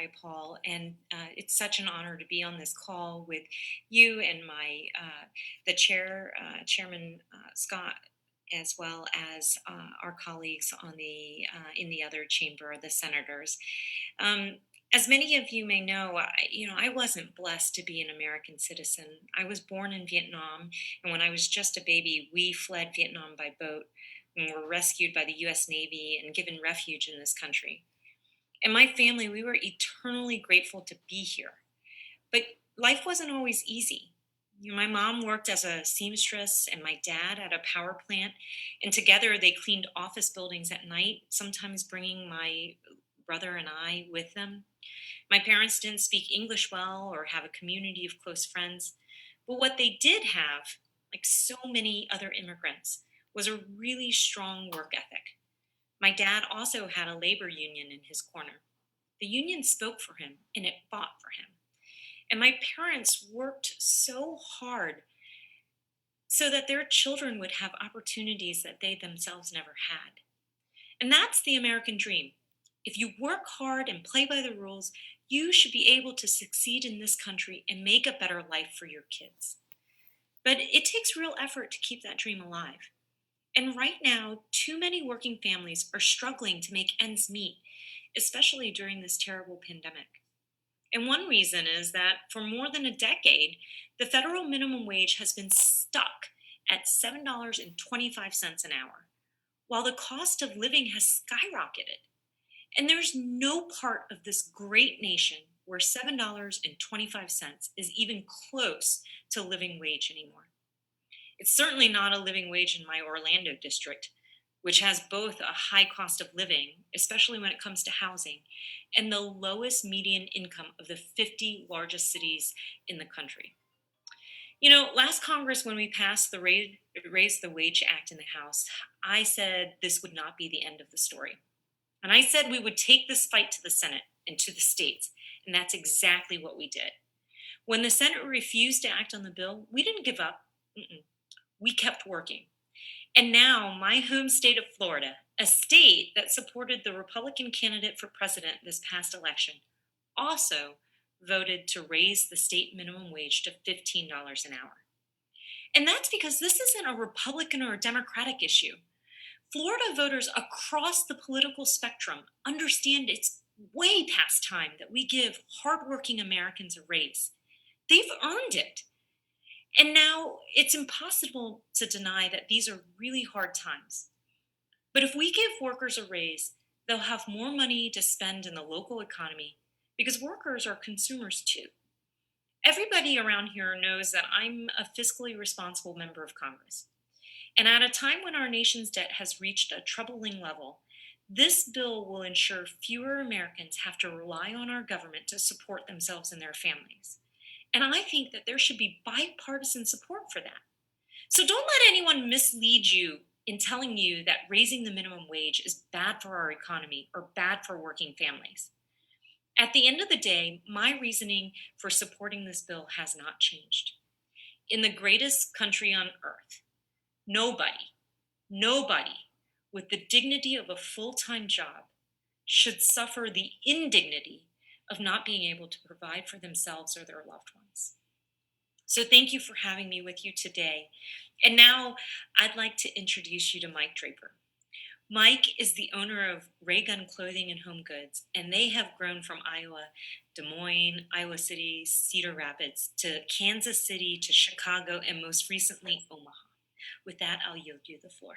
Hi, Paul, and it's such an honor to be on this call with you and my the Chairman Scott, as well as our colleagues on the in the other chamber, the senators. Um, as many of you may know, I wasn't blessed to be an American citizen. I was born in Vietnam, and when I was just a baby, we fled Vietnam by boat and were rescued by the U.S. Navy and given refuge in this country. And my family, we were eternally grateful to be here. But life wasn't always easy. My mom worked as a seamstress and my dad at a power plant. And together they cleaned office buildings at night, sometimes bringing my brother and I with them. My parents didn't speak English well or have a community of close friends. But what they did have, like so many other immigrants, was a really strong work ethic. My dad also had a labor union in his corner. The union spoke for him and it fought for him. And my parents worked so hard so that their children would have opportunities that they themselves never had. And that's the American dream. If you work hard and play by the rules, you should be able to succeed in this country and make a better life for your kids. But it takes real effort to keep that dream alive. And right now, too many working families are struggling to make ends meet, especially during this terrible pandemic. And one reason is that for more than a decade, the federal minimum wage has been stuck at $7.25 an hour, while the cost of living has skyrocketed. And there's no part of this great nation where $7.25 is even close to living wage anymore. It's certainly not a living wage in my Orlando district, which has both a high cost of living, especially when it comes to housing, and the lowest median income of the 50 largest cities in the country. Last Congress, when we passed the Raise the Wage Act in the House, I said this would not be the end of the story. And I said we would take this fight to the Senate and to the states, and that's exactly what we did. When the Senate refused to act on the bill, we didn't give up. Mm-mm. We kept working. And now, my home state of Florida, a state that supported the Republican candidate for president this past election, also voted to raise the state minimum wage to $15 an hour. And that's because this isn't a Republican or a Democratic issue. Florida voters across the political spectrum understand it's way past time that we give hardworking Americans a raise. They've earned it. And now it's impossible to deny that these are really hard times. But if we give workers a raise, they'll have more money to spend in the local economy because workers are consumers too. Everybody around here knows that I'm a fiscally responsible member of Congress. And at a time when our nation's debt has reached a troubling level, this bill will ensure fewer Americans have to rely on our government to support themselves and their families. And I think that there should be bipartisan support for that. So don't let anyone mislead you in telling you that raising the minimum wage is bad for our economy or bad for working families. At the end of the day, my reasoning for supporting this bill has not changed. In the greatest country on earth, nobody with the dignity of a full time job should suffer the indignity of not being able to provide for themselves or their loved ones. So, thank you for having me with you today. And now I'd like to introduce you to Mike Draper. Mike is the owner of Ray Gun Clothing and Home Goods, and they have grown from Iowa, Des Moines, Iowa City, Cedar Rapids, to Kansas City, to Chicago, and most recently, Omaha. With that, I'll yield you the floor.